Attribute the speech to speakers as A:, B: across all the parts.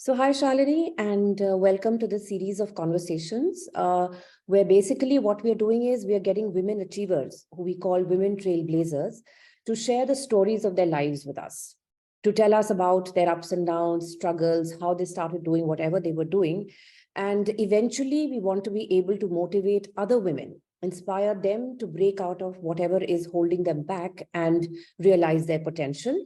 A: So hi Shalini, and welcome to the series of conversations where basically what we are doing is we are getting women achievers, who we call women trailblazers, to share the stories of their lives with us, to tell us about their ups and downs, struggles, how they started doing whatever they were doing. And eventually we want to be able to motivate other women, inspire them to break out of whatever is holding them back and realize their potential.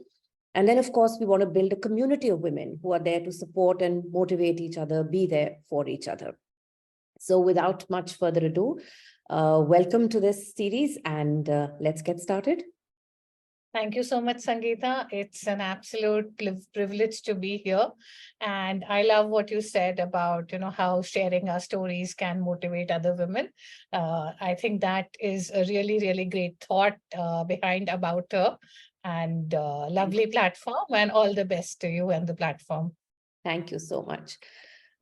A: And then, of course, we want to build a community of women who are there to support and motivate each other, be there for each other. So without much further ado, welcome to this series, and let's get started.
B: Thank you so much, Sangeeta. It's an absolute privilege to be here. And I love what you said about, how sharing our stories can motivate other women. I think that is a really, really great thought behind About Her, and lovely platform, and all the best to you and the platform.
A: Thank you so much.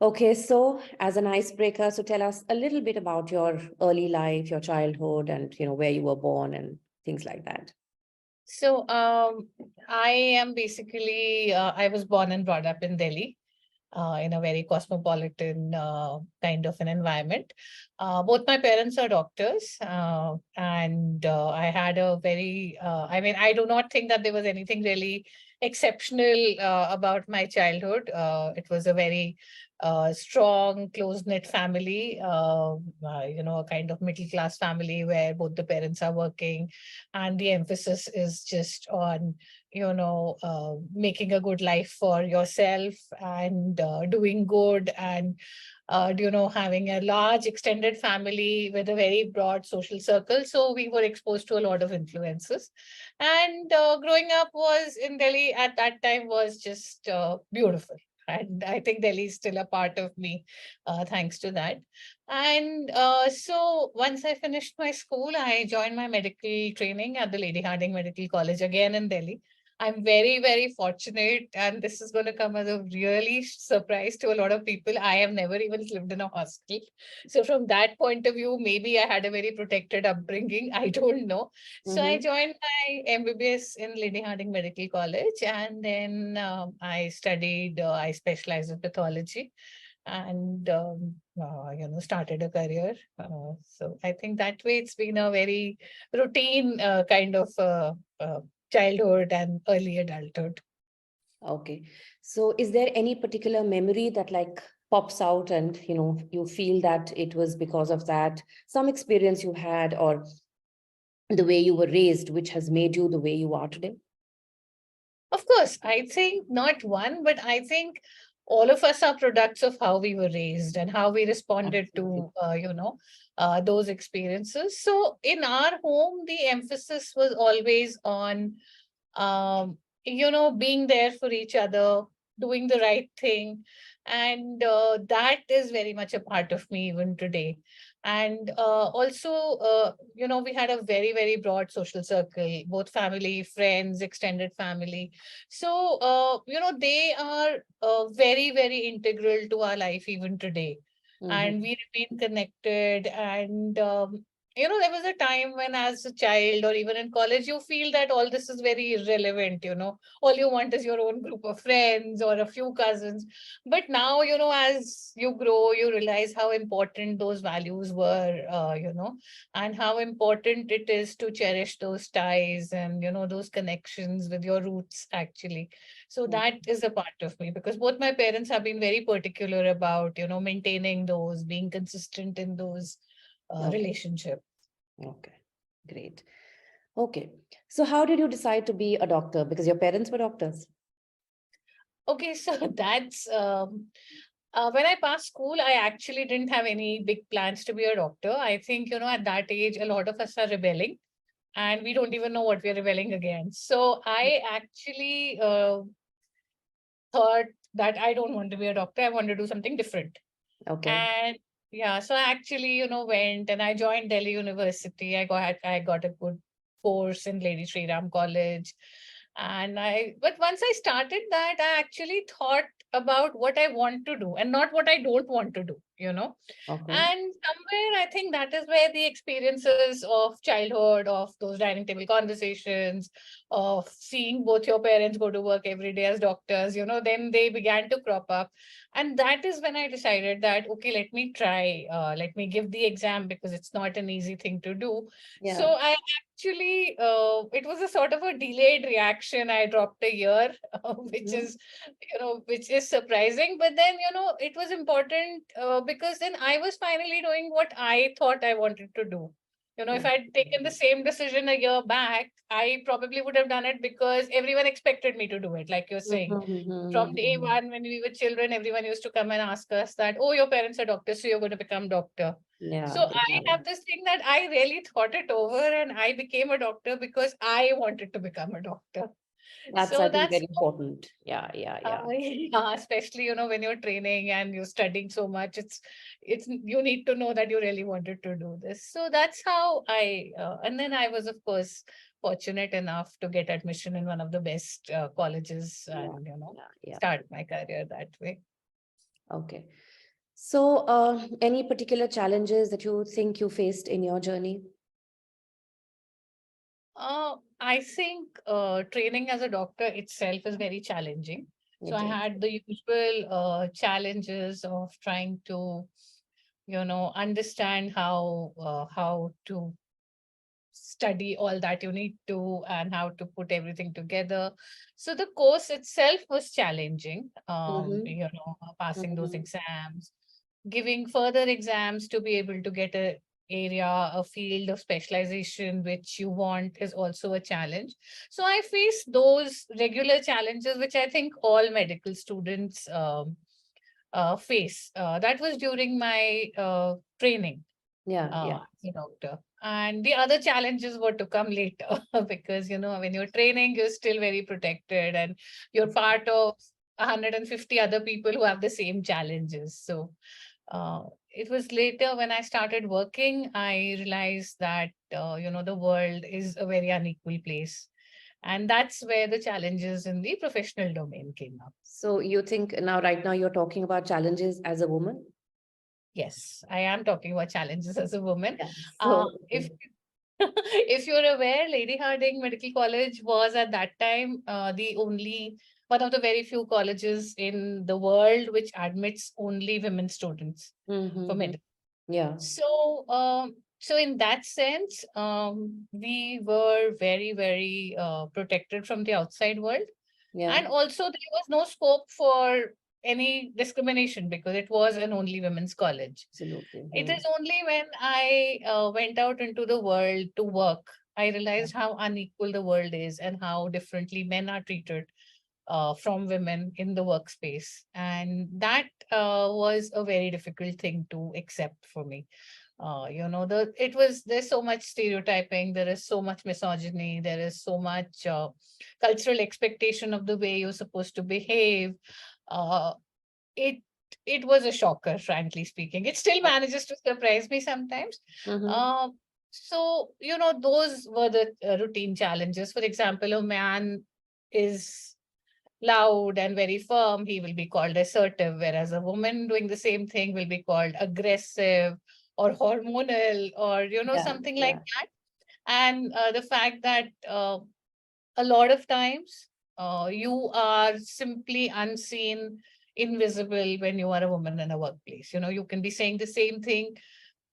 A: Okay, so as an icebreaker, so tell us a little bit about your early life, your childhood, and where you were born and things like that.
B: So I am basically, I was born and brought up in Delhi. In a very cosmopolitan kind of an environment. Both my parents are doctors, and I had a very, I do not think that there was anything really exceptional about my childhood. It was a very strong, close-knit family, a kind of middle-class family where both the parents are working, and the emphasis is just on making a good life for yourself and doing good, and having a large extended family with a very broad social circle. So we were exposed to a lot of influences, and growing up was in Delhi at that time was just beautiful. And I think Delhi is still a part of me, thanks to that. And so once I finished my school, I joined my medical training at the Lady Hardinge Medical College, again in Delhi. I'm very, very fortunate, and this is going to come as a really surprise to a lot of people. I have never even lived in a hostel. So from that point of view, maybe I had a very protected upbringing. I don't know. So I joined my MBBS in Lady Hardinge Medical College, and then I studied, I specialized in pathology, and started a career. So I think that way it's been a very routine kind of childhood and early adulthood.
A: Okay. So is there any particular memory that pops out and, you feel that it was because of that, some experience you had or the way you were raised, which has made you the way you are today?
B: Of course, I think not one, but I think all of us are products of how we were raised and how we responded
A: Absolutely.
B: to, those experiences. So in our home, the emphasis was always on, being there for each other, doing the right thing. And that is very much a part of me even today. And also, we had a very, very broad social circle, both family, friends, extended family. So, they are very, very integral to our life even today. And we remain connected. And, there was a time when, as a child or even in college, you feel that all this is very irrelevant. All you want is your own group of friends or a few cousins. But now, as you grow, you realize how important those values were, and how important it is to cherish those ties and, those connections with your roots, actually. So that is a part of me, because both my parents have been very particular about, maintaining those, being consistent in those relationships.
A: Okay, great. Okay, so how did you decide to be a doctor? Because your parents were doctors.
B: Okay, so that's when I passed school, I actually didn't have any big plans to be a doctor. I think, at that age, a lot of us are rebelling and we don't even know what we're rebelling against. So I actually thought that I don't want to be a doctor. I want to do something different.
A: Okay.
B: And yeah, so I actually, went and I joined Delhi University. I got a good course in Lady Shri Ram College. But once I started that, I actually thought about what I want to do and not what I don't want to do.
A: Okay.
B: And somewhere I think that is where the experiences of childhood, of those dining table conversations, of seeing both your parents go to work every day as doctors, then they began to crop up. And that is when I decided that, okay, let me try, let me give the exam, because it's not an easy thing to do. So
A: Yeah.
B: I actually, it was a sort of a delayed reaction. I dropped a year, which
A: Mhm.
B: is, which is surprising. But then, it was important, because then I was finally doing what I thought I wanted to do. If
A: Yeah.
B: I'd taken the same decision a year back, I probably would have done it because everyone expected me to do it, like you're saying.
A: Mhm,
B: From
A: mhm,
B: day
A: mhm.
B: one, when we were children, everyone used to come and ask us that, oh, your parents are doctors, so you're going to become doctor. So
A: Yeah,
B: I
A: yeah.
B: have this thing that I really thought it over and I became a doctor because I wanted to become a doctor.
A: That's, I
B: So
A: think,
B: that's
A: very important. Yeah, yeah, yeah.
B: yeah, especially, when you're training and you're studying so much, it's you need to know that you really wanted to do this. So that's how and then I was, of course, fortunate enough to get admission in one of the best colleges
A: Yeah,
B: and,
A: yeah, yeah.
B: start my career that way.
A: Okay. So, any particular challenges that you think you faced in your journey?
B: I think training as a doctor itself is very challenging. So
A: It
B: I
A: is.
B: had the usual challenges of trying to, understand how to study all that you need to and how to put everything together. So the course itself was challenging,
A: Mm-hmm.
B: passing those
A: Mm-hmm.
B: exams, giving further exams to be able to get a area, a field of specialization which you want is also a challenge. So I faced those regular challenges, which I think all medical students face. That was during my training
A: Yeah, yeah.
B: as a doctor. And the other challenges were to come later because, when you're training, you're still very protected and you're part of 150 other people who have the same challenges. So it was later when I started working, I realized that, the world is a very unequal place. And that's where the challenges in the professional domain came up.
A: So you think now, right now, you're talking about challenges as a woman?
B: Yes, I am talking about challenges as a woman.
A: Yeah.
B: If
A: Okay.
B: if you're aware, Lady Hardinge Medical College was at that time the only one of the very few colleges in the world which admits only women students for
A: Mm-hmm.
B: medicine.
A: Yeah,
B: So in that sense, we were very, very protected from the outside world.
A: yeah,
B: And also, there was no scope for any discrimination because it was an only women's college.
A: absolutely.
B: It
A: Hmm.
B: is only when I went out into the world to work, I realized how unequal the world is and how differently men are treated from women in the workspace. And that was a very difficult thing to accept for me. There's so much stereotyping, there is so much misogyny, there is so much cultural expectation of the way you're supposed to behave. Uh, it it was a shocker, frankly speaking. It still manages to surprise me sometimes.
A: Mm-hmm.
B: Um, so those were the routine challenges. For example, a man is loud and very firm, he will be called assertive, whereas a woman doing the same thing will be called aggressive or hormonal or
A: Yeah,
B: something like
A: yeah.
B: that. And the fact that a lot of times you are simply unseen, invisible when you are a woman in a workplace. You can be saying the same thing,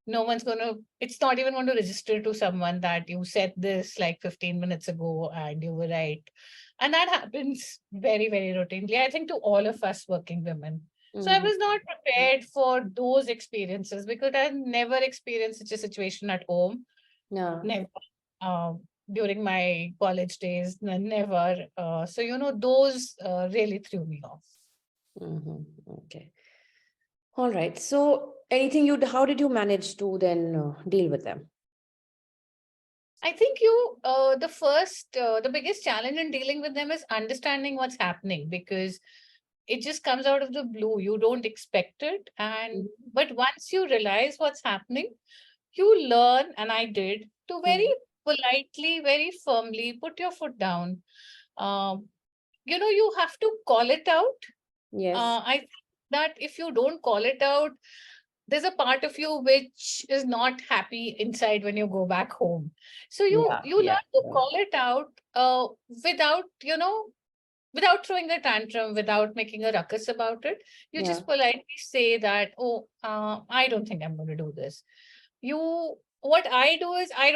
B: no one's going to, it's not even going to register to someone that you said this like 15 minutes ago and you were right. And that happens very, very routinely, I think, to all of us working women. So I
A: Mm-hmm.
B: was not prepared for those experiences because I never experienced such a situation at home.
A: Yeah.
B: Never. During my college days, never. So, those really threw me off.
A: Mm-hmm. Okay. All right. So, how did you manage to then deal with them?
B: I think the biggest challenge in dealing with them is understanding what's happening because it just comes out of the blue. You don't expect it.
A: Mhm.
B: But once you realize what's happening, you learn, and I did, to very
A: Mhm.
B: politely, very firmly put your foot down. Um, you have to call it out.
A: Yes.
B: I think that if you don't call it out, there's a part of you which is not happy inside when you go back home. So you
A: Yeah.
B: learn to call it out without, without throwing a tantrum, without making a ruckus about it. You
A: Yeah.
B: just politely say that, oh, I don't think I'm going to do this. What I do is I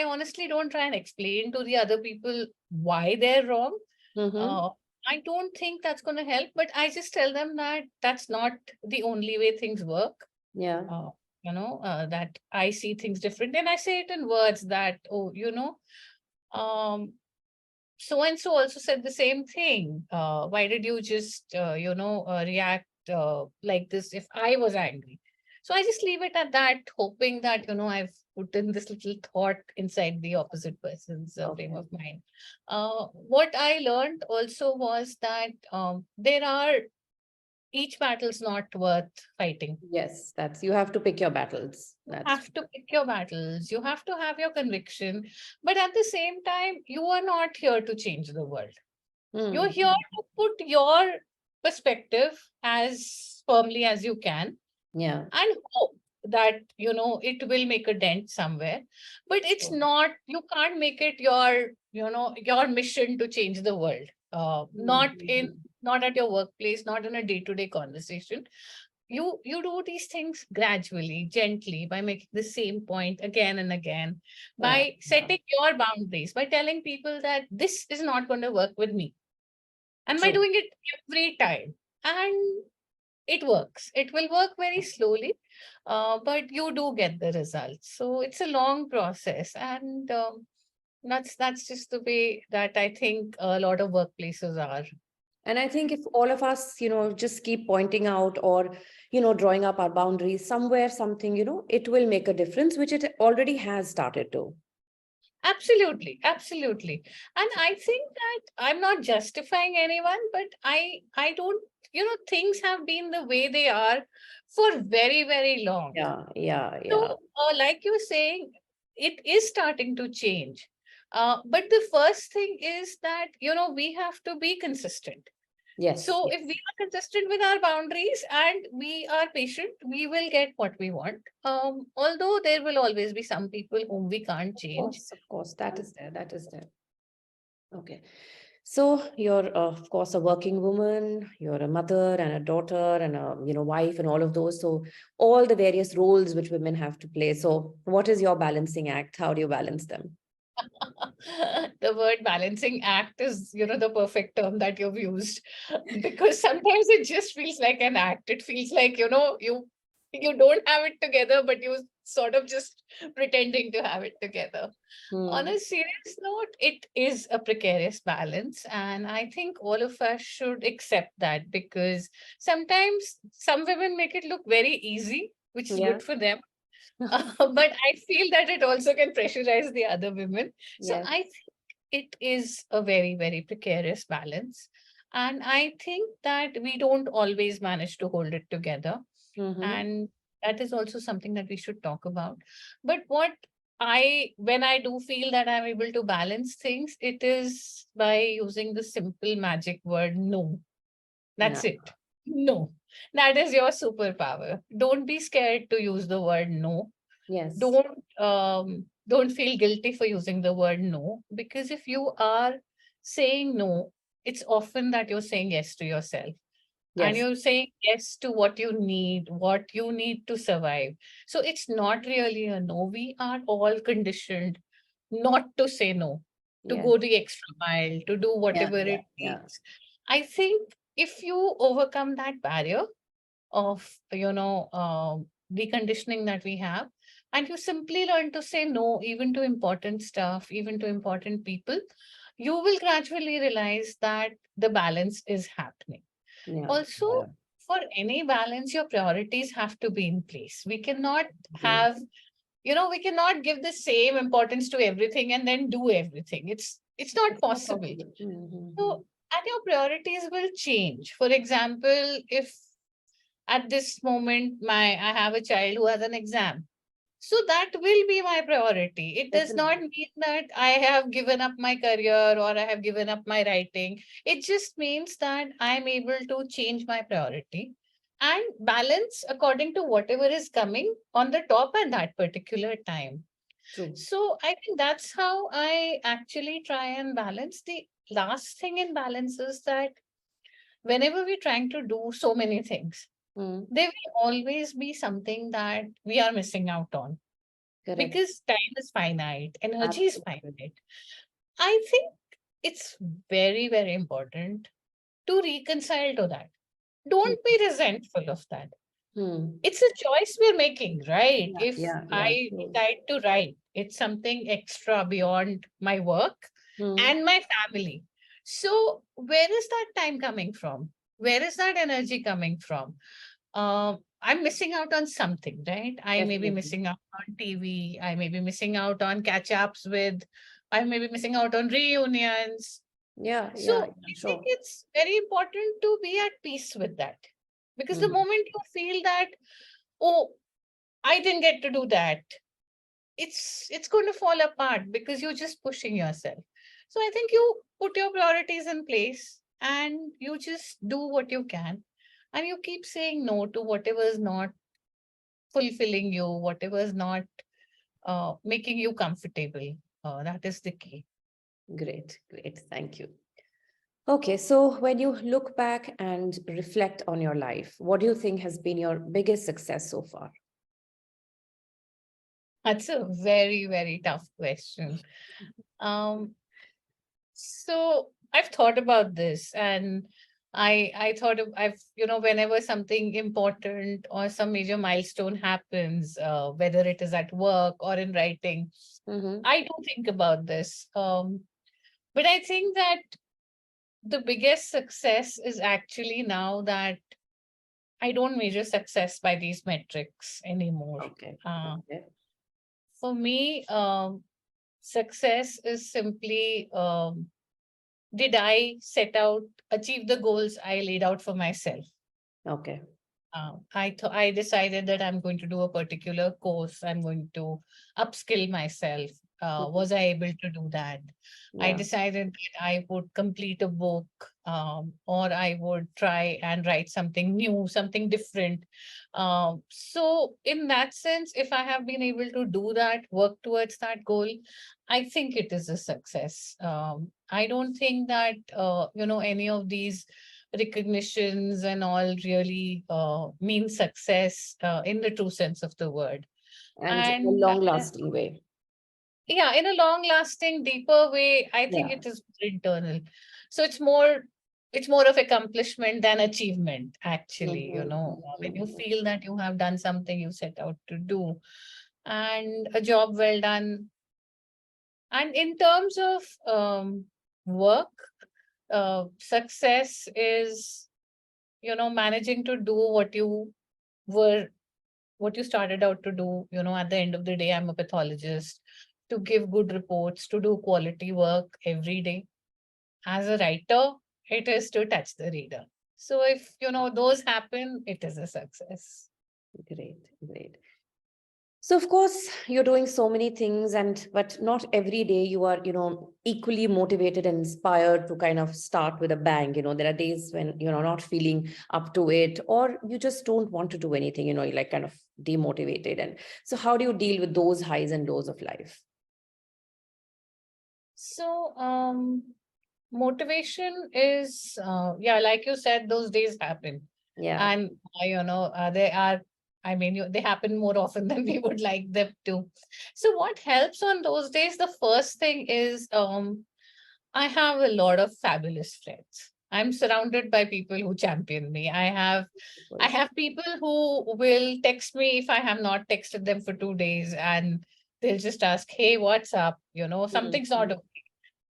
B: honestly don't try and explain to the other people why they're wrong.
A: Mm-hmm.
B: uh, I don't think that's going to help, but I just tell them that that's not the only way things work.
A: Yeah.
B: uh, that I see things different, and I say it in words that, oh, um so and so also said the same thing. Why did you just, react like this if I was angry? So I just leave it at that, hoping that, I've put in this little thought inside the opposite person's frame
A: Okay.
B: of mind. What I learned also was that there are, each battle's not worth fighting.
A: Yes, that's, you have to pick your battles.
B: You
A: That's
B: have to pick your battles, you have to have your conviction, but at the same time, you are not here to change the world. You're
A: true.
B: here to put your perspective as firmly as you can
A: Yeah.
B: and hope that, it will make a dent somewhere. But it's
A: Oh.
B: not, you can't make it your, your mission to change the world. Not in,
A: Mhm.
B: not at your workplace, not in a day-to-day conversation. You do these things gradually, gently, by making the same point again and again,
A: Yeah.
B: by
A: Yeah.
B: setting your boundaries, by telling people that this is not going to work with me, and by
A: True.
B: doing it every time. And it works. It will work very slowly, but you do get the results. So it's a long process, and that's just the way that I think a lot of workplaces are.
A: And I think if all of us, just keep pointing out or, drawing up our boundaries somewhere, something, it will make a difference, which it already has started to.
B: Absolutely, absolutely. And I think that I'm not justifying anyone, but I don't, things have been the way they are for very, very long.
A: Yeah. Yeah. Yeah.
B: So, like you're saying, it is starting to change. But the first thing is that, we have to be consistent.
A: Yes.
B: So, if we
A: Yes.
B: are consistent with our boundaries and we are patient, we will get what we want. Although there will always be some people whom we can't change.
A: Of course, that is there. That is there. Okay. So you're, of course, a working woman, you're a mother and a daughter and a, wife and all of those. So all the various roles which women have to play. So what is your balancing act? How do you balance them?
B: The word balancing act is, the perfect term that you've used, because sometimes it just feels like an act. It feels like, you don't have it together, but you sort of just pretending to have it together. On
A: Hmm.
B: a serious note, it is a precarious balance, and I think all of us should accept that, because sometimes some women make it look very easy, which is
A: Yeah.
B: good for them. But I feel that it also can pressurize the other women. So
A: Yes.
B: I think it is a very, very precarious balance. And I think that we don't always manage to hold it together.
A: Mm-hmm.
B: And that is also something that we should talk about. But when I do feel that I'm able to balance things, it is by using the simple magic word no.
A: Yeah.
B: That's it. No. That is your superpower. Don't be scared to use the word no.
A: Yes.
B: Don't feel guilty for using the word no, because if you are saying no, it's often that you're saying yes to yourself, and
A: Yes.
B: you're saying yes to what you need to survive. So it's not really a no. We are all conditioned not to say no, to
A: Yes.
B: go the extra mile, to do
A: Yeah.
B: whatever
A: Yeah.
B: it
A: Yeah.
B: takes. I think if you overcome that barrier of, the conditioning that we have, and you simply learn to say no, even to important stuff, even to important people, you will gradually realize that the balance is happening.
A: Yeah.
B: Also,
A: Yeah.
B: for any balance, your priorities have to be in place. We cannot
A: Mhm.
B: have, we cannot give the same importance to everything and then do everything. It's not
A: It's not
B: possible.
A: possible. Mm-hmm.
B: So, and your priorities will change. For example, if at this moment I have a child who has an exam, so that will be my priority. It does not
A: Definitely.
B: mean that I have given up my career or I have given up my writing. It just means that I'm able to change my priority. and balance according to whatever is coming on the top at that particular time.
A: True.
B: So I think that's how I actually try and balance. The last thing in balance is that whenever we're trying to do so many things, there will always be something that we are missing out on,
A: Correct.
B: because time is finite, energy is
A: Absolutely.
B: finite. I think it's very, very important to reconcile to that. Don't be resentful of that.
A: Hmm.
B: It's a choice we're making, right?
A: Yeah,
B: If
A: yeah, yeah.
B: I
A: True.
B: decide to write, it's something extra beyond my work
A: Hmm.
B: and my family. So, where is that time coming from? Where is that energy coming from? I'm missing out on something, right? I may be
A: Definitely.
B: missing out on TV. I may be missing out on catch ups with, I may be missing out on reunions.
A: Yeah,
B: So
A: yeah, yeah,
B: I think
A: sure.
B: it's very important to be at peace with that. Because the
A: Hmm.
B: moment you feel that, oh, I didn't get to do that, it's going to fall apart because you're just pushing yourself. So I think you put your priorities in place and you just do what you can, and you keep saying no to whatever is not fulfilling you, whatever is not making you comfortable. That is the key.
A: Great, great. Thank you. Okay, so when you look back and reflect on your life, what do you think has been your biggest success so far?
B: That's a very, very tough question. Um, So I've thought about this, and I thought I've, whenever something important or some major milestone happens, whether it is at work or in writing,
A: Mm-hmm.
B: I do think about this. But I think that the biggest success is actually now that I don't measure success by these metrics anymore.
A: Okay.
B: Uh,
A: Okay.
B: for me, success is simply, did I set out, achieve the goals I laid out for myself?
A: Okay.
B: I decided that I'm going to do a particular course. I'm going to upskill myself.
A: Mhm.
B: Was I able to do that? I
A: Yeah.
B: decided that I would complete a book, or I would try and write something new, something different. So, in that sense, if I have been able to do that, work towards that goal, I think it is a success. I don't think that any of these recognitions and all really mean success in the true sense of the word.
A: And in a
B: And
A: long-lasting way.
B: yeah, in a long lasting, deeper way, I think
A: Yeah.
B: it is internal. So it's more of accomplishment than achievement, actually.
A: Mm-hmm.
B: When you
A: Mm-hmm.
B: feel that you have done something you set out to do, and a job well done. And in terms of work, success is managing to do were what you started out to do. At the end of the day, I'm a pathologist, to give good reports, to do quality work every day. As a writer, it is to touch the reader. So if those happen, it is a success.
A: Great, great. So of course you're doing so many things, and but not every day you are, equally motivated and inspired to kind of start with a bang. There are days when you're not feeling up to it, or you just don't want to do anything, you're like kind of demotivated. And so how do you deal with those highs and lows of life?
B: So motivation is, yeah, like you said, those days happen.
A: Yeah.
B: And they are, I mean, they happen more often than we would like them to. So what helps on those days? The first thing is, I have a lot of fabulous friends. I'm surrounded by people who champion me. I have people who will text me if I have not texted them for 2 days, and they'll just ask, "Hey, what's up? Something's not
A: Mhm.
B: okay."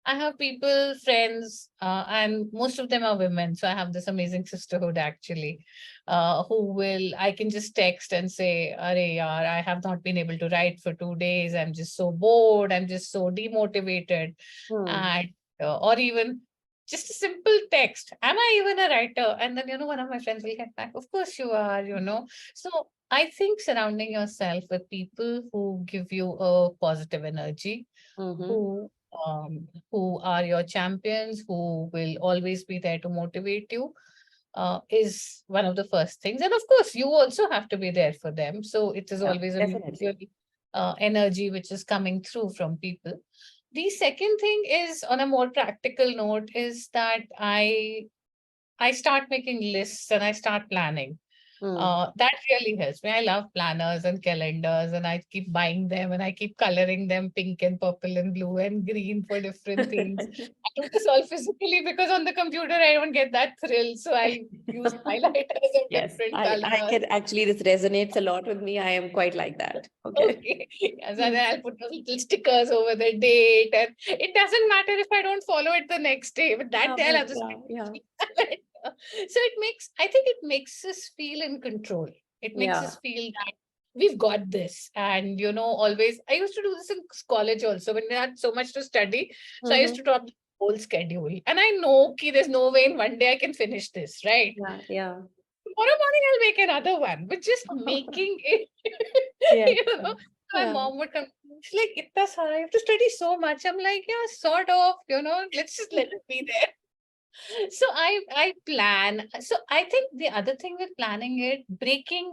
B: I have people, friends, and most of them are women. So I have this amazing sisterhood, actually, I can just text and say, "Arey yaar, I have not been able to write for 2 days. I'm just so bored. I'm just so demotivated."
A: Hmm.
B: And, or even just a simple text, "Am I even a writer?" And then, one of my friends will get back, "Of course you are." So I think surrounding yourself with people who give you a positive energy,
A: Mhm.
B: who are your champions, who will always be there to motivate you. is one of the first things. And of course, you also have to be there for them. So it is
A: Yeah,
B: always a
A: definitely.
B: mutual energy which is coming through from people. The second thing is, on a more practical note, is that I start making lists and I start planning. That really helps me. I love planners and calendars, and I keep buying them and I keep coloring them pink and purple and blue and green for different themes. I do this all physically because on the computer I don't get that thrill. So I use highlighters of
A: Yes,
B: different
A: I
B: colors.
A: can actually, this resonates a lot with me. I am quite like that. Okay.
B: Okay. Yes, and then I'll put those little stickers over the date. And it doesn't matter if I don't follow it the next day, but that day I'll have this. So I think it makes us feel in control. It makes
A: Yeah.
B: us feel that we've got this. And, always, I used to do this in college also when I had so much to study. So I used to drop the whole schedule. And I know there's no way in one day I can finish this, right?
A: Yeah, yeah.
B: Tomorrow morning I'll make another one, but just making it,
A: Yes.
B: my
A: Yeah.
B: mom would come, she's like, Itta sara, you have to study so much. I'm like, yeah, sort of, let's just let it be there. So I plan. So I think the other thing with planning it, breaking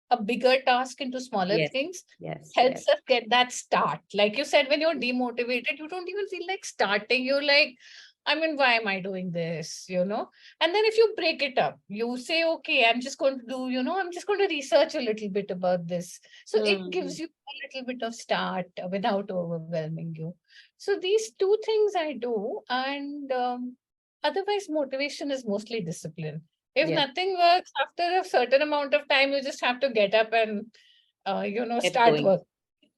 B: a bigger task into smaller
A: Yes,
B: things
A: yes, yes.
B: helps us get that start. Like you said, when you're demotivated, you don't even feel like starting. You're like, I mean, why am I doing this? And then if you break it up, you say, okay, I'm just going to do, I'm just going to research a little bit about this. So it
A: Mhm.
B: gives you a little bit of start without overwhelming you. So these two things I do. And otherwise, motivation is mostly discipline. If
A: Yes,
B: nothing works after a certain amount of time, you just have to get up and,
A: get
B: start
A: going.
B: work.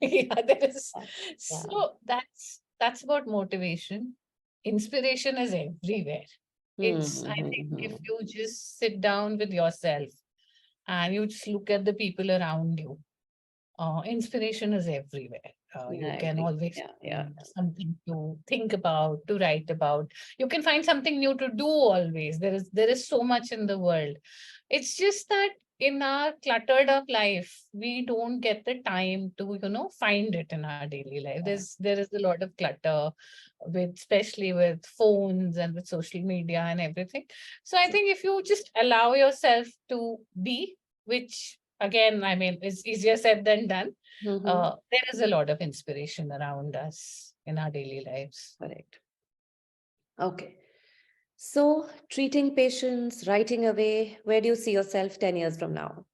B: Yeah, there is.
A: Yeah. Yeah.
B: So that's about motivation. Inspiration is everywhere. I think if
A: Mm-hmm.
B: you just sit down with yourself and you just look at the people around you, inspiration is everywhere.
A: Yeah,
B: You
A: I
B: can
A: agree.
B: always
A: Yeah, yeah.
B: find something to think about, to write about. You can find something new to do always. There is so much in the world. It's just that in our cluttered up life, we don't get the time to, find it in our daily life. There is a lot of clutter especially with phones and with social media and everything. So I think if you just allow yourself to be, which again, I mean, is easier said than done.
A: Mm-hmm.
B: There is a lot of inspiration around us in our daily lives.
A: Correct. Okay. So, treating patients, writing away, where do you see yourself 10 years from now?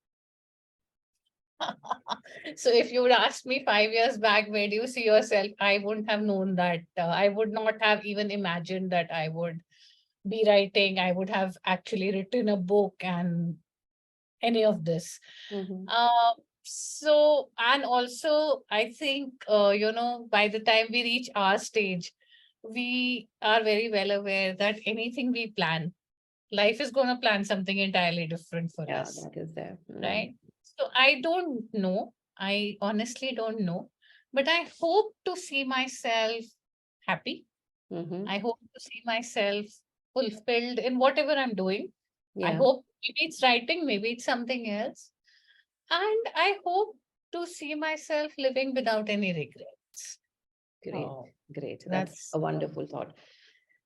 B: So if you would ask me 5 years back, where do you see yourself? I wouldn't have known that. I would not have even imagined that I would be writing. I would have actually written a book and any of this.
A: Mm-hmm.
B: And also, I think, by the time we reach our stage, we are very well aware that anything we plan, life is going to plan something entirely different for
A: Yeah,
B: us,
A: that is there.
B: right? So I don't know. I honestly don't know. But I hope to see myself happy.
A: Mm-hmm.
B: I hope to see myself fulfilled in whatever I'm doing. I
A: Yeah,
B: hope maybe it's writing, maybe it's something else. And I hope to see myself living without any regrets.
A: great,
B: Oh,
A: great. That's
B: that's
A: a wonderful thought.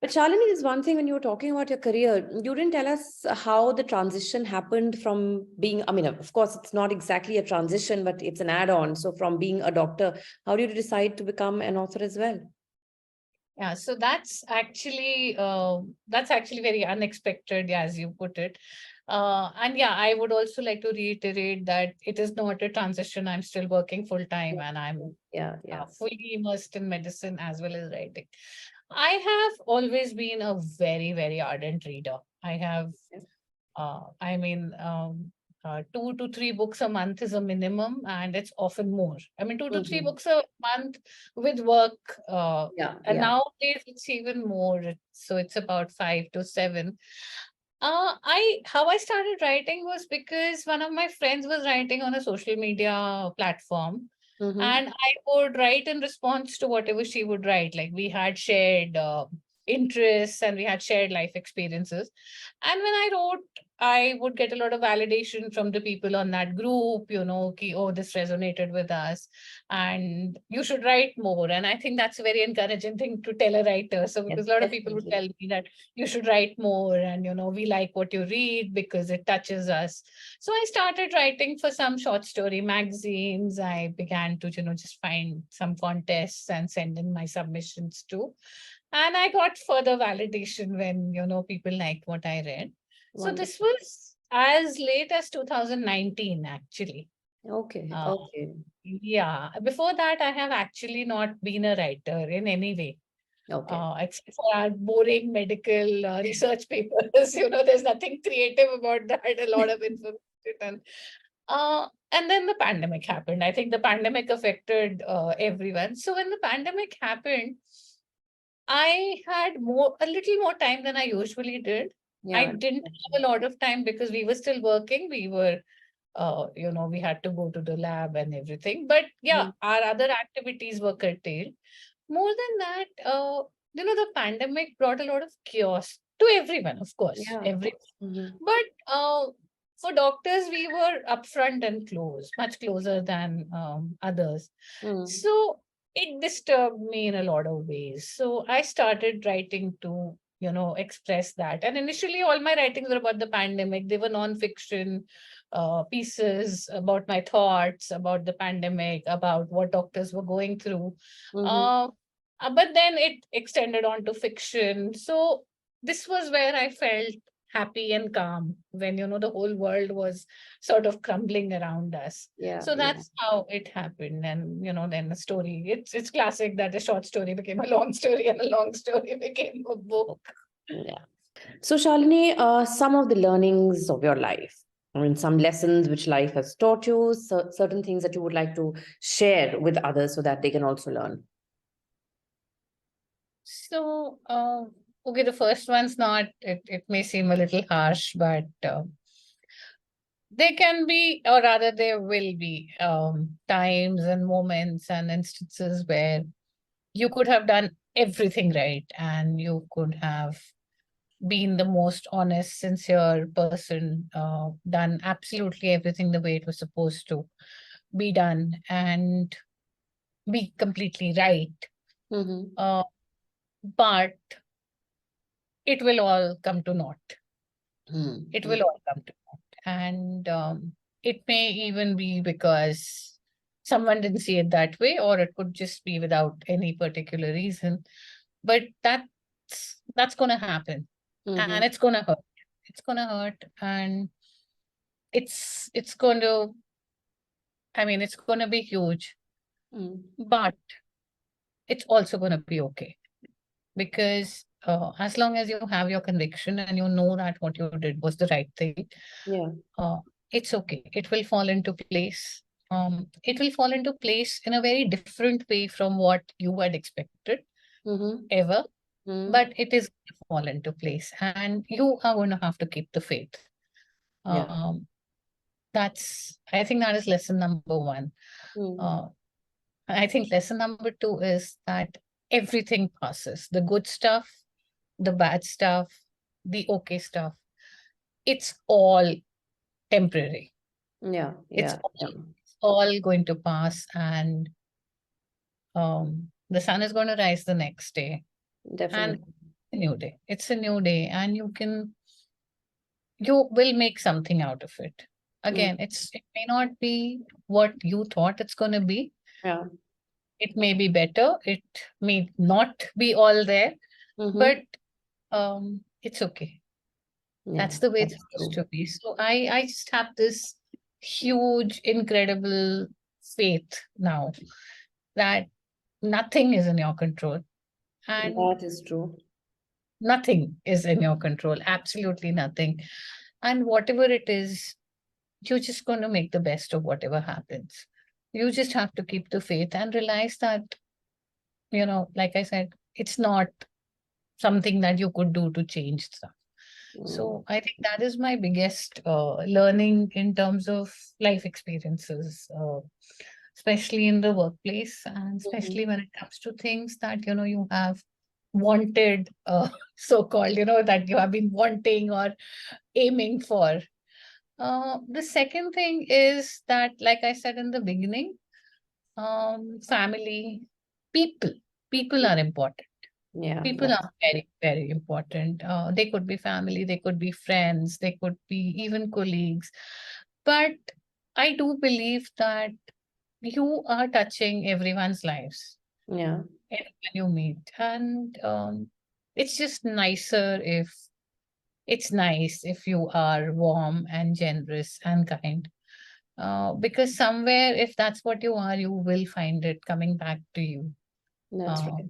A: But Shalini, there's one thing when you were talking about your career, you didn't tell us how the transition happened from being, I mean, of course, it's not exactly a transition, but it's an add-on. So from being a doctor, how did you decide to become an author as well?
B: yeah. So that's actually very unexpected, as you put it. And yeah, I would also like to reiterate that it is not a transition. I'm still working full time,
A: Yeah,
B: and I'm
A: yeah, yeah.
B: fully immersed in medicine as well as writing. I have always been a very, very ardent reader. I mean, 2 to 3 books a month is a minimum, and it's often more. I mean, 2 to 3
A: Mhm.
B: books a month with work,
A: Yeah,
B: and
A: yeah.
B: nowadays it's even more. So it's about 5 to 7. How I started writing was because one of my friends was writing on a social media platform,
A: Mm-hmm.
B: and I would write in response to whatever she would write. Like we had shared. interests, and we had shared life experiences. And when I wrote, I would get a lot of validation from the people on that group, ki, oh, this resonated with us and you should write more. And I think that's a very encouraging thing to tell a writer. So
A: Yes,
B: because a lot of people would
A: definitely.
B: tell me that you should write more, and we like what you read because it touches us. So I started writing for some short story magazines. I began to, just find some contests and send in my submissions too. And I got further validation when, people liked what I read. So this
A: Wonderful.
B: was as late as 2019, actually.
A: Okay,
B: Uh,
A: okay,
B: yeah. Before that, I have actually not been a writer in any way,
A: okay.
B: except for our boring medical research papers. There's nothing creative about that, a lot of information. And then the pandemic happened. I think the pandemic affected everyone. So when the pandemic happened, I had a little more time than I usually did. I
A: Yeah.
B: didn't have a lot of time because we were still working. We were, we had to go to the lab and everything. But yeah,
A: Mhm.
B: our other activities were curtailed. More than that, the pandemic brought a lot of chaos to everyone, of course,
A: Yeah, of
B: every.
A: course. Mhm.
B: But for doctors, we were upfront and close, much closer than others.
A: Mm.
B: So it disturbed me in a lot of ways. So I started writing to, express that. And initially, all my writings were about the pandemic. They were non-fiction pieces about my thoughts about the pandemic, about what doctors were going through.
A: Mhm.
B: Uh, but then it extended on to fiction. So this was where I felt happy and calm when, the whole world was sort of crumbling around us.
A: Yeah,
B: So
A: yeah,
B: that's how it happened. And, then the story, it's classic that a short story became a long story and a long story became a book.
A: yeah. So, Shalini, some of the learnings of your life, I mean, some lessons which life has taught you, certain things that you would like to share with others so that they can also learn.
B: So, okay, the first one's not, it may seem a little harsh, but there can be, or rather, there will be times and moments and instances where you could have done everything right, and you could have been the most honest, sincere person, done absolutely everything the way it was supposed to be done, and be completely right.
A: Mm-hmm.
B: Uh, but it will all come to naught. It
A: Mm-hmm.
B: will all come to naught. And it may even be because someone didn't see it that way, or it could just be without any particular reason. But that's going to happen,
A: Mm-hmm.
B: and it's going to hurt. It's going to hurt, and it's going to. I mean, it's going to be huge,
A: Mm.
B: but it's also going to be okay, because as long as you have your conviction and you know that what you did was the right thing,
A: Yeah.
B: uh, it's okay. It will fall into place. It will fall into place in a very different way from what you had expected
A: Mm-hmm.
B: ever,
A: Mm.
B: but it is going to fall into place, and you are going to have to keep the faith.
A: Yeah.
B: Um, I think that is lesson number one.
A: Mm.
B: Uh, I think lesson number two is that everything passes. The good stuff, the bad stuff, the okay stuff. It's all temporary.
A: Yeah.
B: It's
A: Yeah.
B: all,
A: Yeah.
B: it's all going to pass, and the sun is going to rise the next day, and
A: Definitely.
B: a new day. It's a new day, and you will make something out of it.
A: Mm.
B: Again, it may not be what you thought it's going to be.
A: Yeah.
B: It may be better. It may not be all there,
A: Mm-hmm.
B: but it's okay.
A: Yeah.
B: That's the way it's
A: That's
B: supposed
A: true.
B: to be. So I just have this huge, incredible faith now that nothing is in your control, and
A: That is true.
B: nothing is in your control. Absolutely nothing. And whatever it is, you're just going to make the best of whatever happens. You just have to keep the faith and realize that, like I said, it's not something that you could do to change stuff.
A: Mm.
B: So I think that is my biggest learning in terms of life experiences, especially in the workplace, and
A: Mm-hmm.
B: especially when it comes to things that you have wanted, so-called, that you have been wanting or aiming for. The second thing is that, like I said in the beginning, family, people, people are important.
A: Yeah,
B: People
A: that's
B: are very, very important. They could be family, they could be friends, they could be even colleagues. But I do believe that you are touching everyone's lives,
A: yeah,
B: everyone you meet. And it's just nicer if it's nice if you are warm and generous and kind. Because somewhere, if that's what you are, you will find it coming back to you.
A: that's right.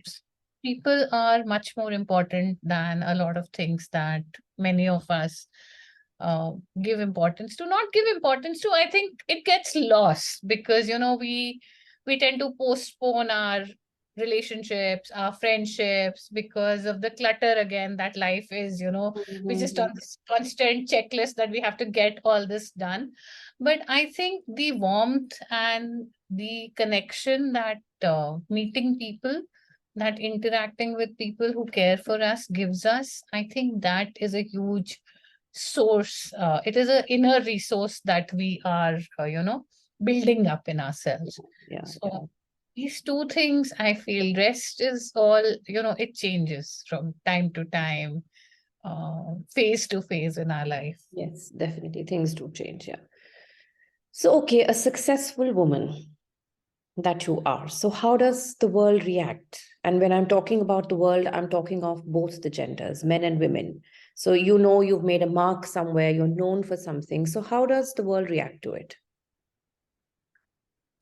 B: People are much more important than a lot of things that many of us give importance to. Not give importance to. I think it gets lost because we tend to postpone our relationships, our friendships because of the clutter again that life is. We just on
A: Mhm.
B: this constant checklist that we have to get all this done. But I think the warmth and the connection that meeting people, that interacting with people who care for us gives us, I think that is a huge source. It is an inner resource that we are, building up in ourselves.
A: Yeah, yeah.
B: So these two things, I feel, rest is all, it changes from time to time, phase to phase in our life.
A: Yes, definitely. Things do change. Yeah. So, okay, a successful woman that you are. So, how does the world react? And when I'm talking about the world, I'm talking of both the genders, men and women. So, you've made a mark somewhere, you're known for something. So, how does the world react to it?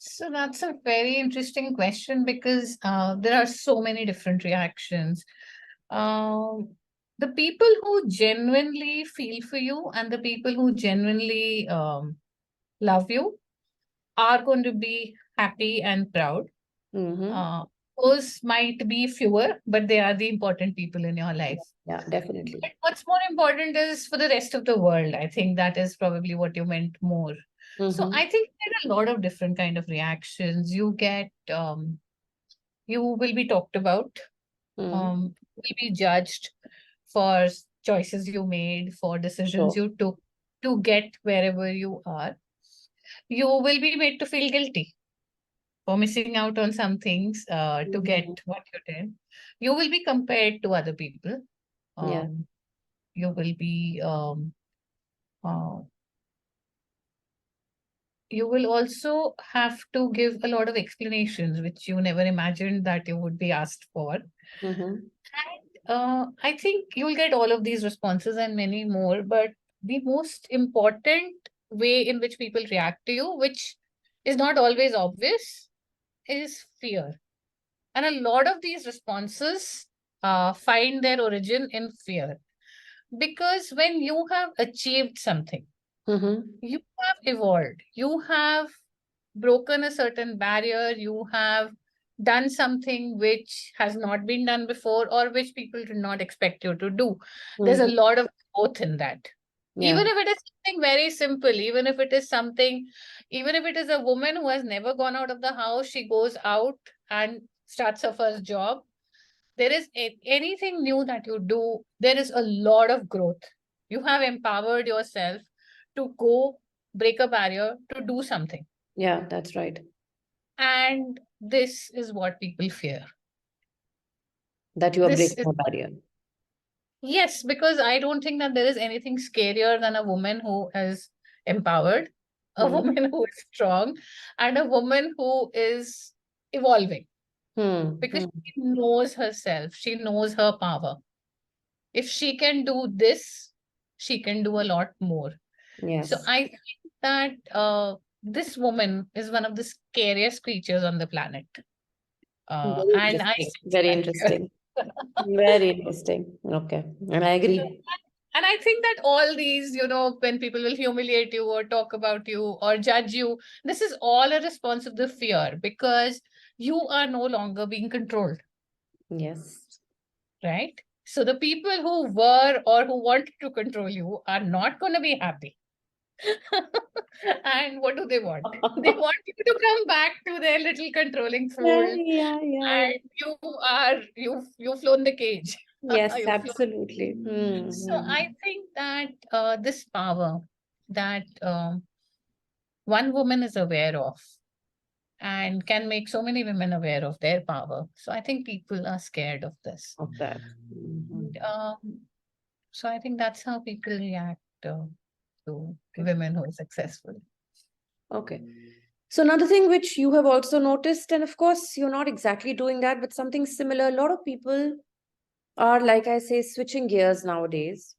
B: So that's a very interesting question because there are so many different reactions. Um, the people who genuinely feel for you and the people who genuinely love you are going to be happy and proud.
A: Mm-hmm.
B: Uh, those might be fewer, but they are the important people in your life.
A: Yeah, definitely.
B: But what's more important is for the rest of the world. I think that is probably what you meant more. So
A: Mm-hmm.
B: I think there are a lot of different kind of reactions. You will be talked about,
A: Mm-hmm.
B: will be judged for choices you made, for decisions
A: Sure.
B: you took to get wherever you are. You will be made to feel guilty for missing out on some things to get
A: Mm-hmm.
B: what you did. You will be compared to other people.
A: Yeah.
B: Um, you will be uh, you will also have to give a lot of explanations which you never imagined that you would be asked for.
A: Mm-hmm.
B: I think you'll get all of these responses and many more, but the most important way in which people react to you, which is not always obvious, is fear. And a lot of these responses find their origin in fear. Because when you have achieved something,
A: Mm-hmm.
B: you have evolved, you have broken a certain barrier, you have done something which has not been done before or which people did not expect you to do. There's a
A: Mm-hmm.
B: lot of growth in that. Even
A: Yeah.
B: if it is something very simple, even if it is a woman who has never gone out of the house, she goes out and starts her first job. There is anything new that you do, there is a lot of growth. You have empowered yourself to go break a barrier to do something.
A: Yeah, that's right.
B: And this is what people fear.
A: That you are
B: This
A: breaking
B: is,
A: a barrier.
B: yes, because I don't think that there is anything scarier than a woman who is empowered, a
A: Mm-hmm.
B: woman who is strong, and a woman who is evolving because
A: Mm-hmm.
B: she knows herself, she knows her power. If she can do this, she can do a lot more. So
A: Yes.
B: I think that this woman is one of the scariest creatures on the planet.
A: Very
B: And I
A: interesting.
B: sense
A: Very
B: that
A: interesting.
B: here.
A: Very interesting. Okay. And I agree.
B: And I think that all these, when people will humiliate you or talk about you or judge you, this is all a response of the fear because you are no longer being controlled,
A: Yes.
B: right? So the people who were or who wanted to control you are not going to be happy. And what do they want? They want you to come back to their little controlling
A: Yeah,
B: fold,
A: yeah, yeah, yeah.
B: and you've flown the cage.
A: Yes,
B: You've flown.
A: absolutely.
B: So I think that this power that one woman is aware of and can make so many women aware of their power. So I think people are scared of this.
A: Of that.
B: And, so I think that's how people react to
A: Okay.
B: women who are successful.
A: Okay. So another thing which you have also noticed, and of course you're not exactly doing that, but something similar, a lot of people are, like I say, switching gears nowadays,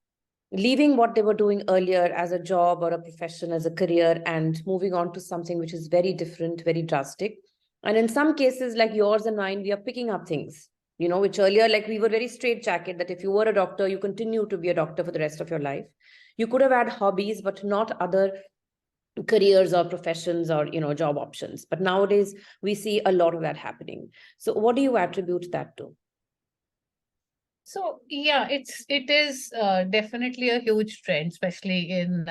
A: leaving what they were doing earlier as a job or a profession, as a career, and moving on to something which is very different, very drastic. And in some cases, like yours and mine, we are picking up things, which earlier, like we were very straitjacket that if you were a doctor, you continue to be a doctor for the rest of your life. You could have had hobbies, but not other careers or professions or job options. But nowadays we see a lot of that happening. So what do you attribute that to?
B: So yeah, it is definitely a huge trend, especially in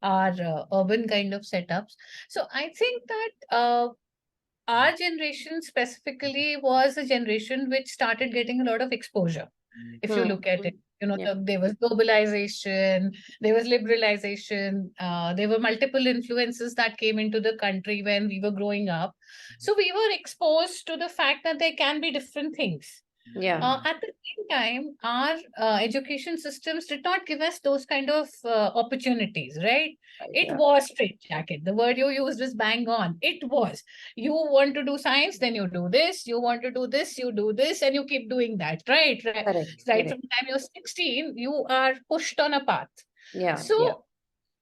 B: our urban kind of setups. So I think that our generation specifically was a generation which started getting a lot of exposure. If you look at it,
A: Yeah.
B: there was globalization, there was liberalization, there were multiple influences that came into the country when we were growing up. So we were exposed to the fact that there can be different things.
A: Yeah.
B: At the same time, our education systems did not give us those kind of opportunities, right?
A: Right,
B: It
A: yeah.
B: was straitjacket. The word you used was bang on. It was. You want to do science, then you do this. You want to do this, you do this, and you keep doing that, right? Right,
A: Correct,
B: right
A: correct.
B: from the time you're 16, you are pushed on a path.
A: Yeah, yeah.
B: So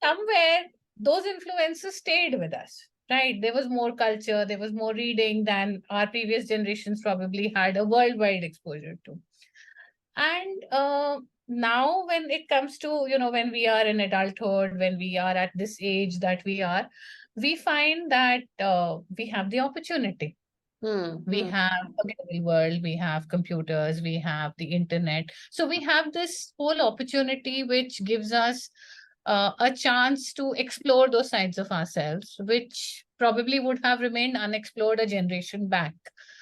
B: somewhere those influences stayed with us, right? There was more culture, there was more reading than our previous generations probably had a worldwide exposure to. And now when it comes to, when we are in adulthood, when we are at this age that we find that we have the opportunity. We have a global world, we have computers, we have the internet. So we have this whole opportunity which gives us a chance to explore those sides of ourselves, which probably would have remained unexplored a generation back.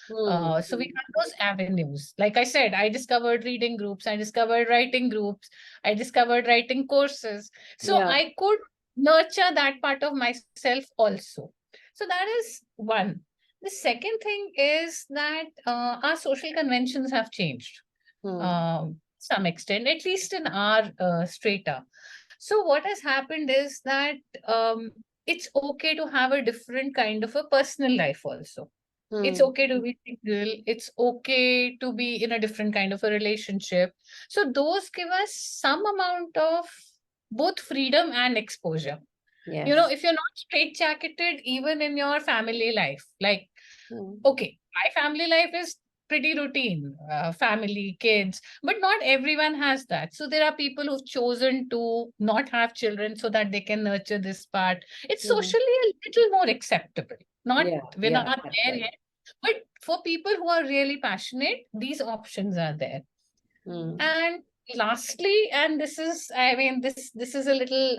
B: So we have those avenues. Like I said, I discovered reading groups, I discovered writing groups, I discovered writing courses. So
A: Yeah.
B: I could nurture that part of myself also. So that is one. The second thing is that our social conventions have changed some extent, at least in our strata. So what has happened is that it's okay to have a different kind of a personal life also. It's okay to be single. It's okay to be in a different kind of a relationship. So those give us some amount of both freedom and exposure.
A: Yes.
B: If you're not straitjacketed, even in your family life, like, okay, my family life is pretty routine, family, kids, but not everyone has that. So there are people who've chosen to not have children so that they can nurture this part. It's socially a little more acceptable. Not,
A: Yeah,
B: we're
A: yeah,
B: not
A: that's
B: there
A: right.
B: yet, but for people who are really passionate, these options are there. And lastly, and this is, I mean, this is a little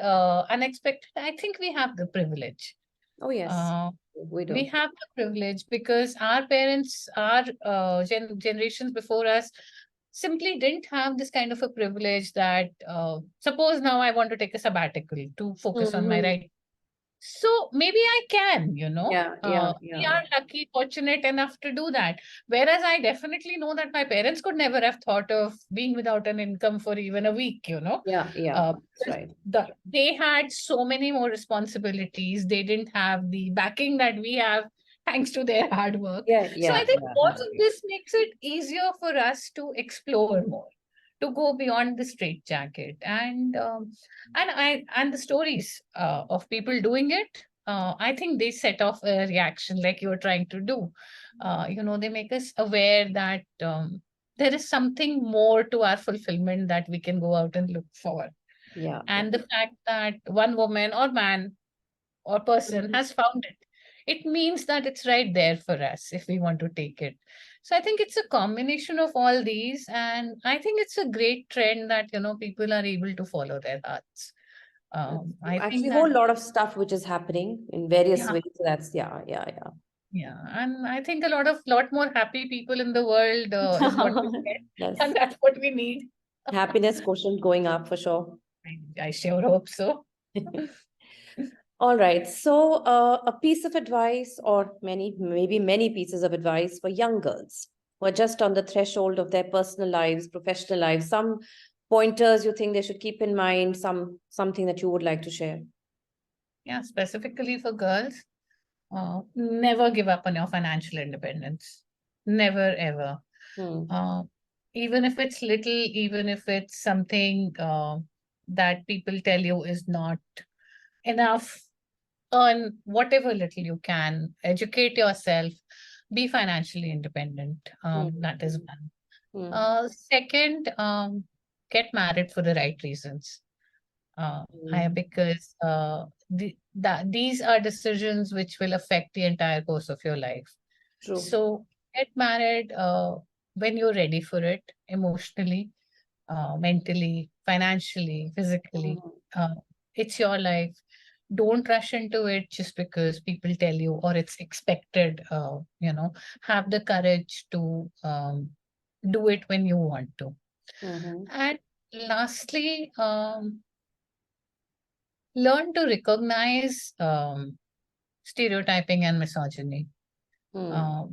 B: unexpected. I think we have the privilege.
A: Oh yes,
B: Uh,
A: we
B: we
A: do.
B: have the privilege because our parents, our generations before us, simply didn't have this kind of a privilege that suppose now I want to take a sabbatical to focus on my
A: Mm-hmm.
B: writing. So maybe I can,
A: Yeah, yeah,
B: we
A: yeah,
B: are lucky, fortunate enough to do that. Whereas I definitely know that my parents could never have thought of being without an income for even a week.
A: yeah, yeah. That's
B: Because
A: right.
B: they had so many more responsibilities. They didn't have the backing that we have thanks to their hard work.
A: Yeah,
B: So I
A: yeah,
B: think
A: yeah.
B: all of
A: Agree.
B: this makes it easier for us to explore more, to go beyond the straitjacket. And the stories of people doing it, I think they set off a reaction like you're trying to do. They make us aware that there is something more to our fulfillment that we can go out and look for.
A: Yeah, yeah.
B: And the fact that one woman or man or person
A: Mhm.
B: has found it, it means that it's right there for us if we want to take it. So I think it's a combination of all these, and I think it's a great trend that people are able to follow their hearts. I
A: Actually,
B: think
A: a
B: that,
A: whole lot of stuff which is happening in various
B: yeah,
A: ways. So that's, yeah.
B: yeah. And I think a lot more happy people in the world is what we get.
A: Yes.
B: And that's what we need.
A: Happiness quotient going up for sure.
B: I sure hope so.
A: All right. So, a piece of advice, or maybe many pieces of advice for young girls who are just on the threshold of their personal lives, professional lives. Some pointers you think they should keep in mind. Something that you would like to share.
B: Yeah, specifically for girls, never give up on your financial independence. Never, ever.
A: Hmm.
B: Uh, Even if it's little, even if it's something that people tell you is not enough, earn whatever little you can, educate yourself, be financially independent.
A: Hmm.
B: That is one.
A: Hmm.
B: Second, get married for the right reasons.
A: Hmm.
B: Because these are decisions which will affect the entire course of your life.
A: True.
B: So get married when you're ready for it, emotionally, mentally, financially, physically.
A: Hmm.
B: Uh, it's your life. Don't rush into it just because people tell you or it's expected. Have the courage to do it when you want to.
A: Hmm.
B: And lastly, learn to recognize stereotyping and misogyny.
A: Hmm.
B: I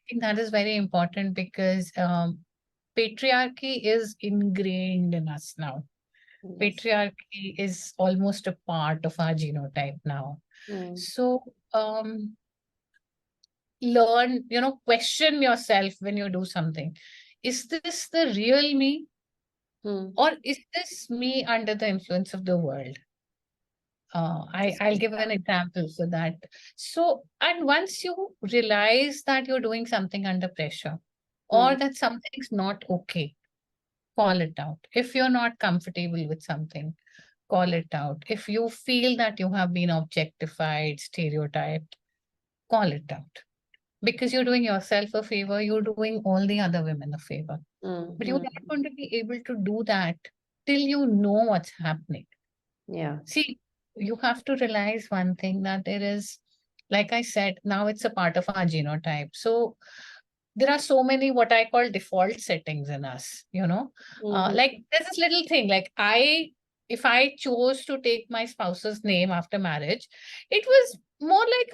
B: think that is very important because patriarchy is ingrained in us now.
A: Yes.
B: Patriarchy is almost a part of our genotype now.
A: Hmm.
B: So learn, question yourself when you do something. Is this the real me?
A: Hmm.
B: Or is this me under the influence of the world? I'll
A: Interesting.
B: give an example for that. So, and once you realize that you're doing something under pressure
A: Hmm.
B: or that something's not okay, call it out. If you're not comfortable with something, call it out. If you feel that you have been objectified, stereotyped, call it out. Because you're doing yourself a favor, you're doing all the other women a favor.
A: Hmm.
B: But you're
A: Hmm.
B: not going to be able to do that till you know what's happening.
A: Yeah.
B: See, you have to realize one thing that there is, like I said, now it's a part of our genotype. So there are so many what I call default settings in us.
A: Hmm.
B: Like there's this little thing, like if I chose to take my spouse's name after marriage, it was more like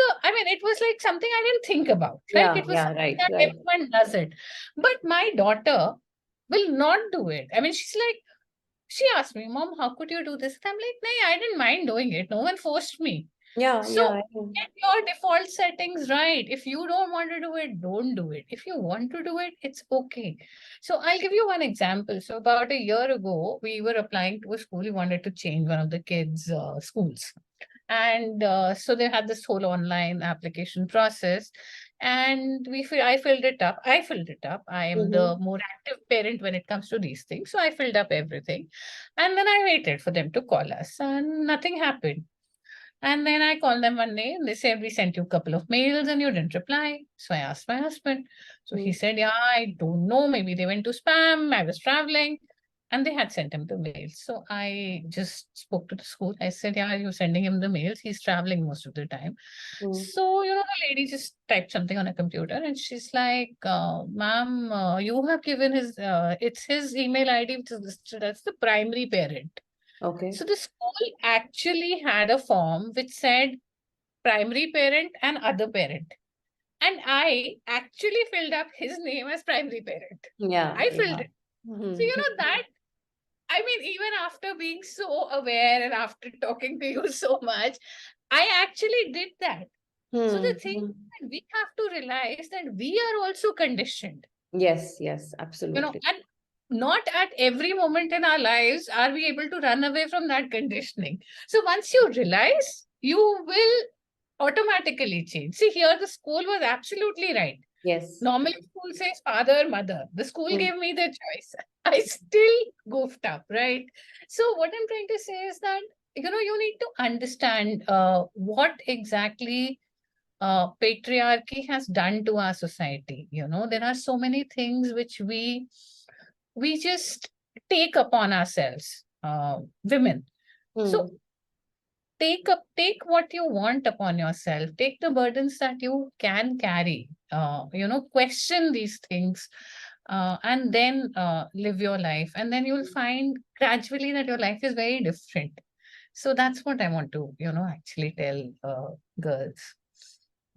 B: it was like something I didn't think about, right?
A: Yeah.
B: It was
A: Yeah.
B: something
A: Right.
B: that
A: Right.
B: everyone does it. But my daughter will not do it. She's like, she asked me, Mom, how could you do this? I'm like, no, I didn't mind doing it. No one forced me.
A: Yeah. Yeah.
B: So get your default settings right. If you don't want to do it, don't do it. If you want to do it, it's okay. So I'll give you one example. So about a year ago, we were applying to a school. We wanted to change one of the kids' schools. And so they had this whole online application process. And I filled it up. I am
A: Mm-hmm.
B: the more active parent when it comes to these things. So I filled up everything. And then I waited for them to call us, and nothing happened. And then I called them one day and they said, we sent you a couple of mails and you didn't reply. So I asked my husband. So he said, yeah, I don't know. Maybe they went to spam. I was traveling. And they had sent him the mails. So I just spoke to the school. I said, yeah, you're sending him the mails. He's traveling most of the time.
A: Mm-hmm.
B: So, the lady just typed something on a computer and she's like, ma'am, you have given it's his email ID, which is listed as the primary parent.
A: Okay.
B: So the school actually had a form which said primary parent and other parent. And I actually filled up his name as primary parent.
A: Yeah.
B: I filled
A: Yeah.
B: it. So,
A: Mm-hmm.
B: that, even after being so aware and after talking to you so much, I actually did that. So the thing
A: Hmm.
B: is that we have to realize that we are also conditioned.
A: Yes. Yes. Absolutely.
B: And not at every moment in our lives are we able to run away from that conditioning. So once you realize, you will automatically change. See, here the school was absolutely right.
A: Yes.
B: Normally, school says father, mother. The school
A: Mm.
B: gave me the choice. I still goofed up, right? So what I'm trying to say is that, you need to understand what exactly patriarchy has done to our society. There are so many things which we just take upon ourselves, women. So
A: Mm.
B: take what you want upon yourself, take the burdens that you can carry, question these things, and then live your life, and then you'll find gradually that your life is very different. So that's what I want to, actually tell girls.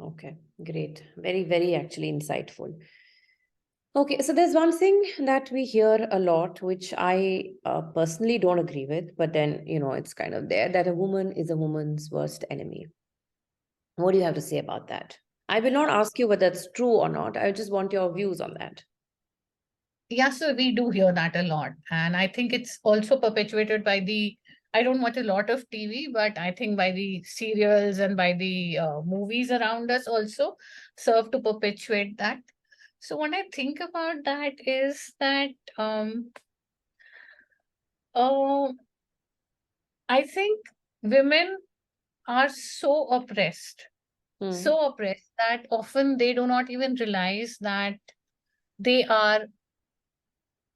A: Okay, great. Very, very actually insightful. Okay, so there's one thing that we hear a lot, which I personally don't agree with, but then, it's kind of there, that a woman is a woman's worst enemy. What do you have to say about that? I will not ask you whether it's true or not. I just want your views on that.
B: Yeah, so we do hear that a lot. And I think it's also perpetuated by I don't watch a lot of TV, but I think by the serials and by the movies around us also serve to perpetuate that. So what I think about that is that uh, I think women are
A: Hmm.
B: so oppressed that often they do not even realize that they are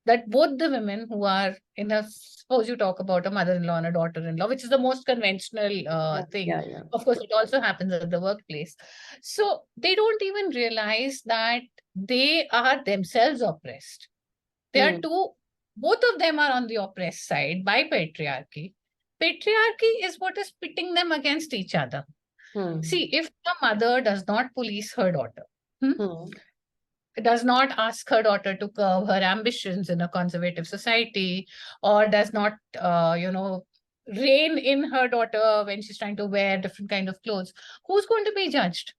B: that both the women who are in a, suppose you talk about a mother-in-law and a daughter-in-law, which is the most conventional
A: Yeah,
B: thing.
A: yeah, yeah.
B: Of course, it also happens at the workplace. So they don't even realize that they are themselves oppressed. They are
A: Hmm.
B: both of them are on the oppressed side by patriarchy. Patriarchy is what is pitting them against each other.
A: Hmm.
B: See, if a mother does not police her daughter, hmm,
A: Hmm.
B: does not ask her daughter to curb her ambitions in a conservative society, or does not rein in her daughter when she's trying to wear different kind of clothes, who's going to be judged?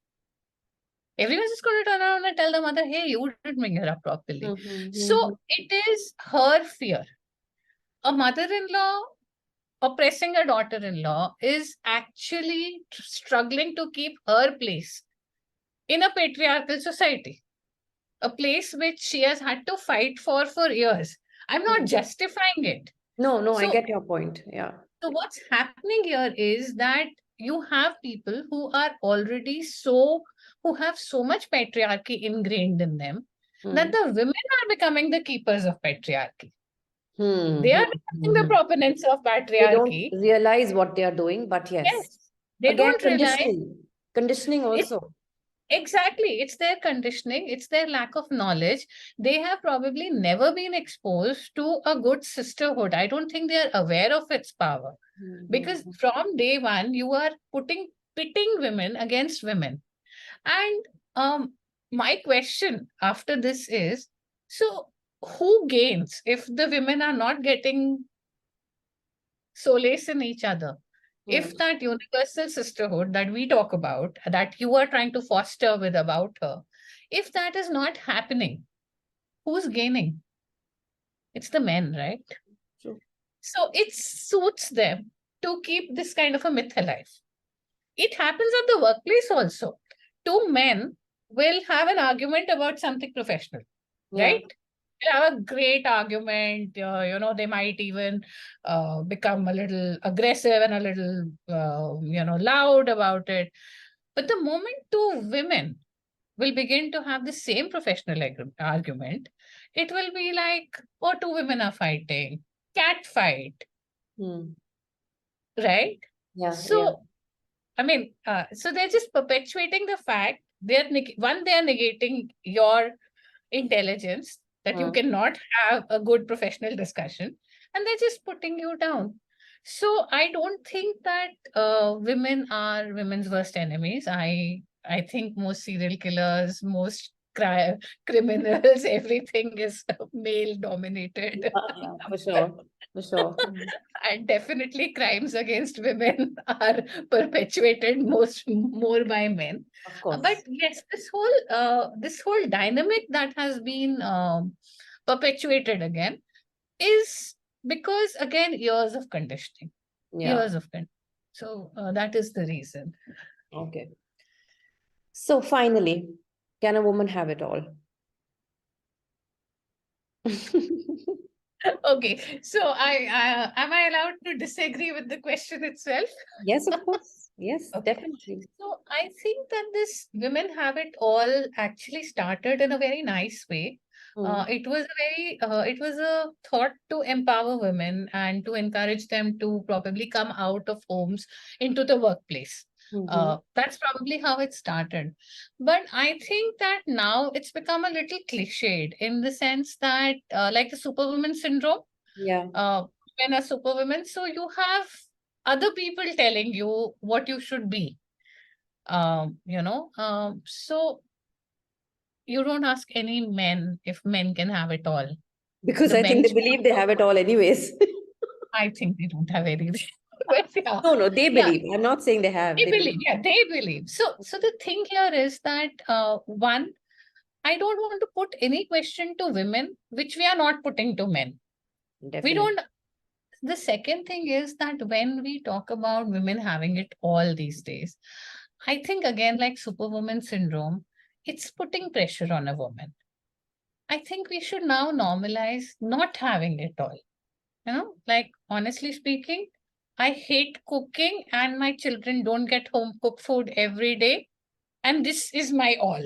B: Everyone's just going to turn around and tell the mother, hey, you didn't bring her up properly.
A: Hmm. Hmm. Hmm.
B: So it is her fear. A mother-in-law oppressing a daughter-in-law is actually struggling to keep her place in a patriarchal society, a place which she has had to fight for years. I'm not
A: Hmm.
B: justifying it.
A: No, no, I
B: So,
A: get your point. Yeah.
B: so what's happening here is that you have people who have so much patriarchy ingrained in them that
A: Hmm.
B: the women are becoming the keepers of patriarchy.
A: Hmm.
B: They
A: Hmm.
B: are becoming
A: Hmm.
B: the
A: Hmm.
B: proponents of
A: They don't
B: patriarchy.
A: realize what they are doing, but
B: Yes,
A: yes.
B: they
A: Again,
B: don't realize
A: conditioning
B: it.
A: also.
B: Exactly. It's their conditioning, it's their lack of knowledge. They have probably never been exposed to a good sisterhood. I don't think they are aware of its power. Because
A: Hmm.
B: from day one, you are pitting women against women. And my question after this is, so who gains if the women are not getting solace in each other?
A: Hmm.
B: If that universal sisterhood that we talk about, that you are trying to foster with about her, if that is not happening, who's gaining? It's the men, right?
A: True.
B: So it suits them to keep this kind of a myth alive. It happens at the workplace also. Two men will have an argument about something professional,
A: Yeah.
B: right? They have a great argument. They might even become a little aggressive and a little, loud about it. But the moment two women will begin to have the same professional argument, it will be like, oh, two women are fighting, cat fight,
A: Hmm.
B: right?
A: Yeah, yeah.
B: So I mean, so they're just perpetuating the fact they are negating your intelligence, that you
A: Hmm.
B: cannot have a good professional discussion, and they're just putting you down. So I don't think that women are women's worst enemies. I think most serial killers, most criminals, everything is male dominated.
A: Yeah, yeah, for sure. For sure.
B: And definitely crimes against women are perpetuated more by men.
A: Of
B: But
A: course.
B: yes, this whole dynamic that has been perpetuated again is because, again,
A: Yeah.
B: years of conditioning. So that is the reason.
A: Okay. So finally, can a woman have it all?
B: Okay, so I am I allowed to disagree with the question itself?
A: Yes, of course. Yes,
B: Okay.
A: definitely.
B: So I think that this women have it all actually started in a very nice way It was a thought to empower women and to encourage them to probably come out of homes into the workplace. That's probably how it started. But I think that now it's become a little cliched in the sense that, like the superwoman syndrome,
A: Yeah.
B: women are superwomen. So you have other people telling you what you should be. So you don't ask any men if men can have it all.
A: Because
B: The
A: I think they
B: benchmark,
A: believe they have it all anyways.
B: I think they don't have anything. But yeah,
A: No, they
B: yeah,
A: believe. I'm not saying they have.
B: they
A: They
B: believe.
A: believe.
B: Yeah, they believe. So the thing here is that one, I don't want to put any question to women which we are not putting to men. We
A: Definitely.
B: don't. The second thing is that when we talk about women having it all these days, I think again, like superwoman syndrome, it's putting pressure on a woman. I think we should now normalize not having it all. Like honestly speaking, I hate cooking and my children don't get home cooked food every day. And this is my all.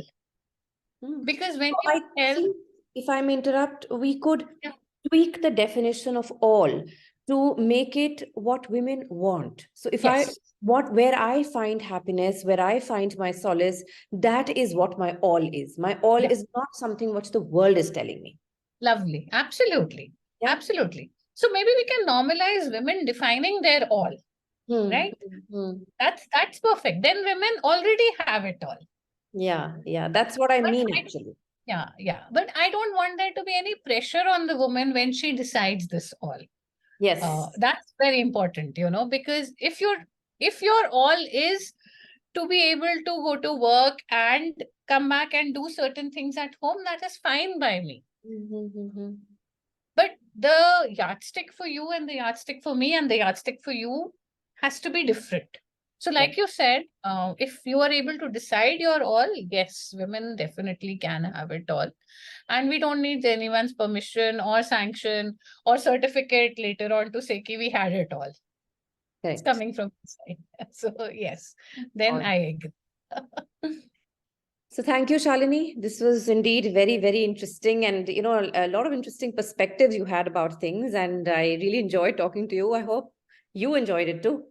A: Hmm.
B: Because when
A: So
B: you
A: I
B: tell,
A: think, if I may interrupt, we could
B: yeah,
A: tweak the definition of all to make it what women want. So if I
B: yes,
A: what where I find happiness, where I find my solace, that is what my all is. My all
B: yeah,
A: is not something which the world is telling me.
B: lovely. Absolutely.
A: Yeah.
B: Absolutely. So maybe we can normalize women defining their all,
A: Hmm.
B: right?
A: Hmm.
B: That's perfect. Then women already have it all.
A: Yeah. Yeah. That's what I
B: But
A: mean,
B: I,
A: actually.
B: yeah, yeah. But I don't want there to be any pressure on the woman when she decides this all.
A: Yes.
B: That's very important, because if your all is to be able to go to work and come back and do certain things at home, that is fine by me.
A: Mm-hmm.
B: But the yardstick for you and the yardstick for me and the yardstick for you has to be different. So,
A: Yeah.
B: like you said, if you are able to decide your all, yes, women definitely can have it all. And we don't need anyone's permission or sanction or certificate later on to say, "Ki we had it all." It's
A: Correct.
B: coming from inside. So, yes, then
A: All
B: I agree.
A: So thank you, Shalini. This was indeed very, very interesting, and a lot of interesting perspectives you had about things, and I really enjoyed talking to you. I hope you enjoyed it too.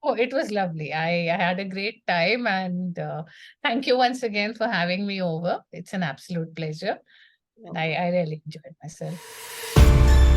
B: Oh, it was lovely. I had a great time, and thank you once again for having me over. It's an absolute pleasure. And
A: No
B: I
A: problem.
B: really enjoyed myself.